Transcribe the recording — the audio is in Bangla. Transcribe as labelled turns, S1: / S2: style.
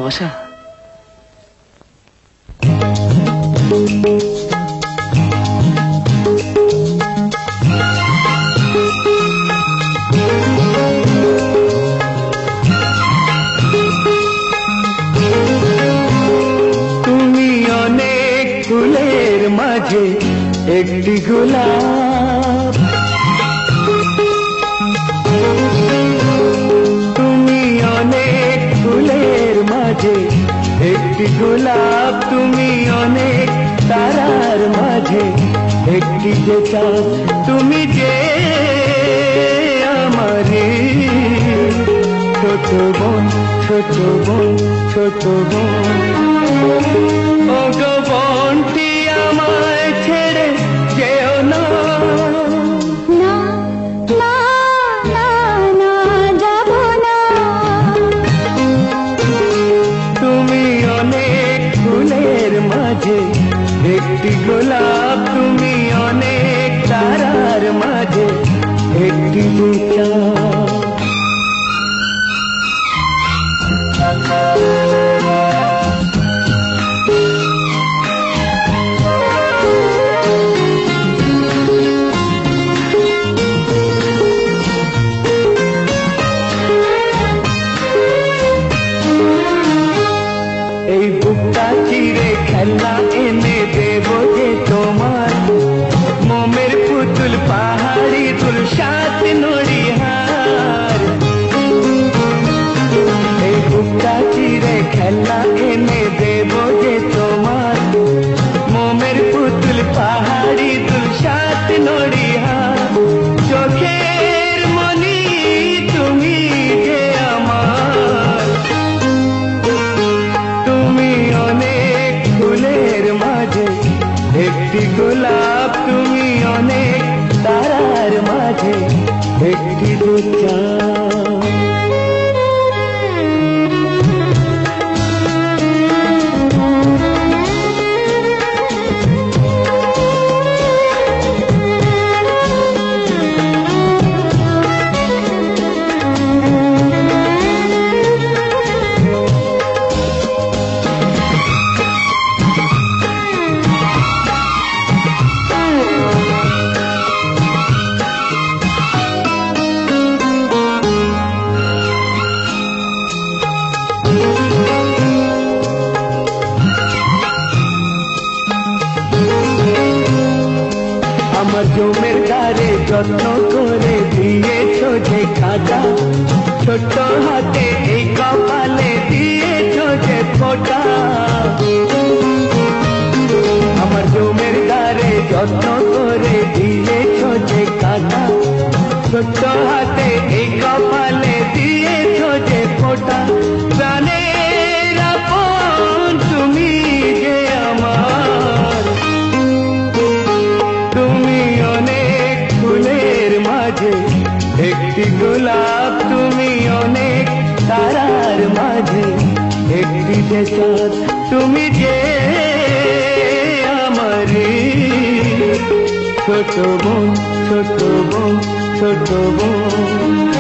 S1: ভালোবাসা।
S2: তুমি অনেক ফুলের মাঝে একটি গোলাপ, তুমি অনেক ফুলের মাঝে একটি গোলাপ, তুমি অনেক তারার মাঝে একটি যে চাঁদ, তুমি যে আমারে ছোট বোন, ছোট বোন, ছোট বোন। ও গো বোনটি আমায় ছেড়ে যেও না, তুমি অনেক ফুলের মাঝে একটি গোলাপ, তুমি অনেক তারার মাঝে একটি যে চাঁদ। এই বুকটা চিরে খেলনা এনে দেব যে তোমার, মোমের পুতুল পাহাড়ি তুল সাত নড়িহার। এই বুকটা চিরে খেলনা এনে দেব যে তোমার, মোমের পুতুল পাহাড়ি তুল সাত নড়িহার। চোখের মনি তুমি যে আমার, তুমি অনেক ফুলের মাঝে একটি গোলাপ, তুমি অনেক তারার মাঝে একটি যে চাঁদ। আমার জমের দ্বারে যত্ন করে দিয়েছ যে খাজা, ছোট্ট হাতে এই কপালে দিয়েছ যে ফোঁটা। আমার জমের দ্বারে যত্ন করে দিয়েছ যে খাজা, ছোট্ট হাতে এই কপালে দিয়েছ যে ফোঁটা। প্রাণের আপন তুমি যে আমার, তুমি অনেক ফুলের মাঝে একটি গোলাপ, তুমি অনেক তারার মাঝে একটি যে চাঁদ। তুমি যে আমারে ছোট বোন, ছোট বোন, ছোট বোন।